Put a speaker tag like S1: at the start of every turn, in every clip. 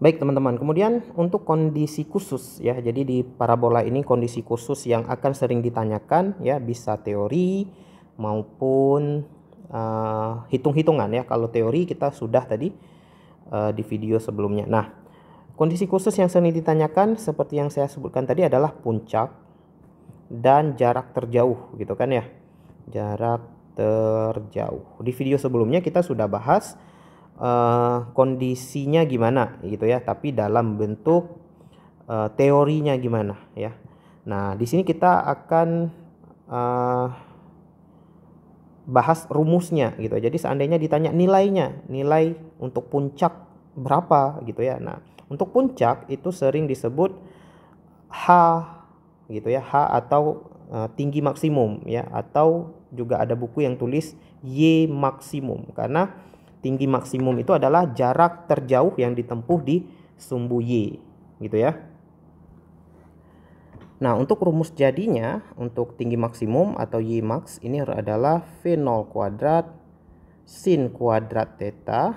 S1: Baik teman-teman, kemudian untuk kondisi khusus ya, jadi di parabola ini kondisi khusus yang akan sering ditanyakan ya, bisa teori maupun hitung-hitungan ya. Kalau teori kita sudah tadi di video sebelumnya. Nah, kondisi khusus yang sering ditanyakan seperti yang saya sebutkan tadi adalah puncak dan jarak terjauh gitu kan ya. Jarak terjauh. Di video sebelumnya kita sudah bahas kondisinya gimana gitu ya, tapi dalam bentuk teorinya gimana ya. Nah, di sini kita akan bahas rumusnya gitu. Jadi seandainya ditanya nilai untuk puncak berapa gitu ya. Nah, untuk puncak itu sering disebut H gitu ya, H atau tinggi maksimum ya, atau juga ada buku yang tulis Y maksimum, karena tinggi maksimum itu adalah jarak terjauh yang ditempuh di sumbu Y gitu ya. Nah, untuk rumus jadinya untuk tinggi maksimum atau Y max ini adalah V0 kuadrat sin kuadrat theta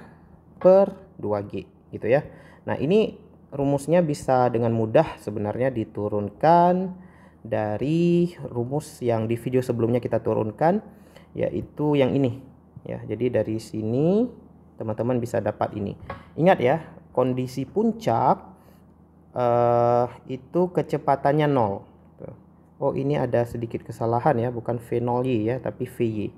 S1: per 2G gitu ya. Nah, ini rumusnya bisa dengan mudah sebenarnya diturunkan dari rumus yang di video sebelumnya kita turunkan, yaitu yang ini ya. Jadi dari sini teman-teman bisa dapat ini. Ingat ya, kondisi puncak itu kecepatannya 0. Oh, ini ada sedikit kesalahan ya, bukan V0Y ya, tapi VY.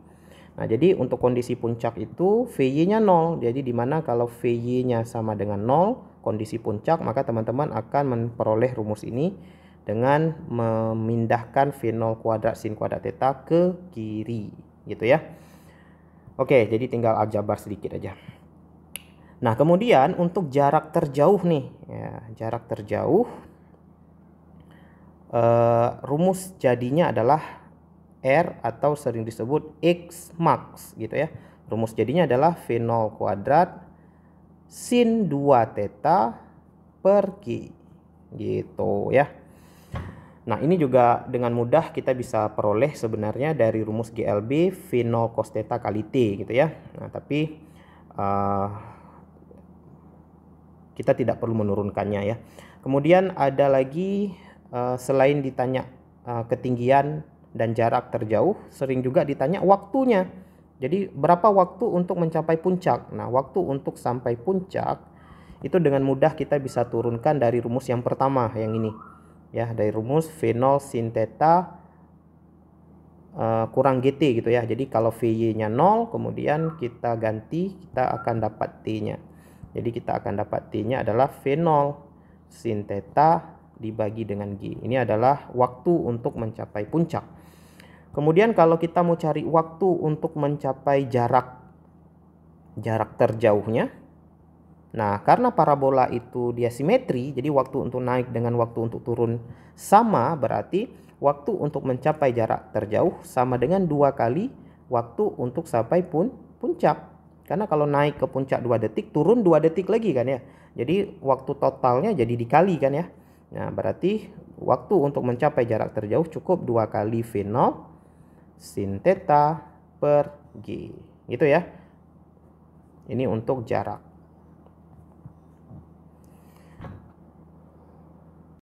S1: Nah, jadi untuk kondisi puncak itu VY-nya 0. Jadi dimana kalau VY-nya sama dengan 0, kondisi puncak, maka teman-teman akan memperoleh rumus ini dengan memindahkan V0 kuadrat sin kuadrat theta ke kiri gitu ya. Oke, jadi tinggal aljabar sedikit aja. Nah, kemudian untuk jarak terjauh nih ya, jarak terjauh rumus jadinya adalah R atau sering disebut X max gitu ya. Rumus jadinya adalah V0 kuadrat sin 2 theta per G gitu ya. Nah, ini juga dengan mudah kita bisa peroleh sebenarnya dari rumus GLB V0 cos theta kali T gitu ya. Nah, tapi kita tidak perlu menurunkannya ya. Kemudian ada lagi selain ditanya ketinggian dan jarak terjauh, sering juga ditanya waktunya. Jadi berapa waktu untuk mencapai puncak? Nah, waktu untuk sampai puncak itu dengan mudah kita bisa turunkan dari rumus yang pertama yang ini ya, dari rumus V0 sin theta kurang GT gitu ya. Jadi kalau VY-nya 0, kemudian kita ganti, kita akan dapat T-nya. Jadi kita akan dapat T-nya adalah V0 sin theta dibagi dengan G. Ini adalah waktu untuk mencapai puncak. Kemudian kalau kita mau cari waktu untuk mencapai jarak terjauhnya. Nah, karena parabola itu dia simetri, jadi waktu untuk naik dengan waktu untuk turun sama, berarti waktu untuk mencapai jarak terjauh sama dengan 2 kali waktu untuk sampai puncak. Karena kalau naik ke puncak 2 detik, turun 2 detik lagi kan ya. Jadi waktu totalnya jadi dikali kan ya. Nah, berarti waktu untuk mencapai jarak terjauh cukup 2 kali V0 sin theta per G. Gitu ya. Ini untuk jarak.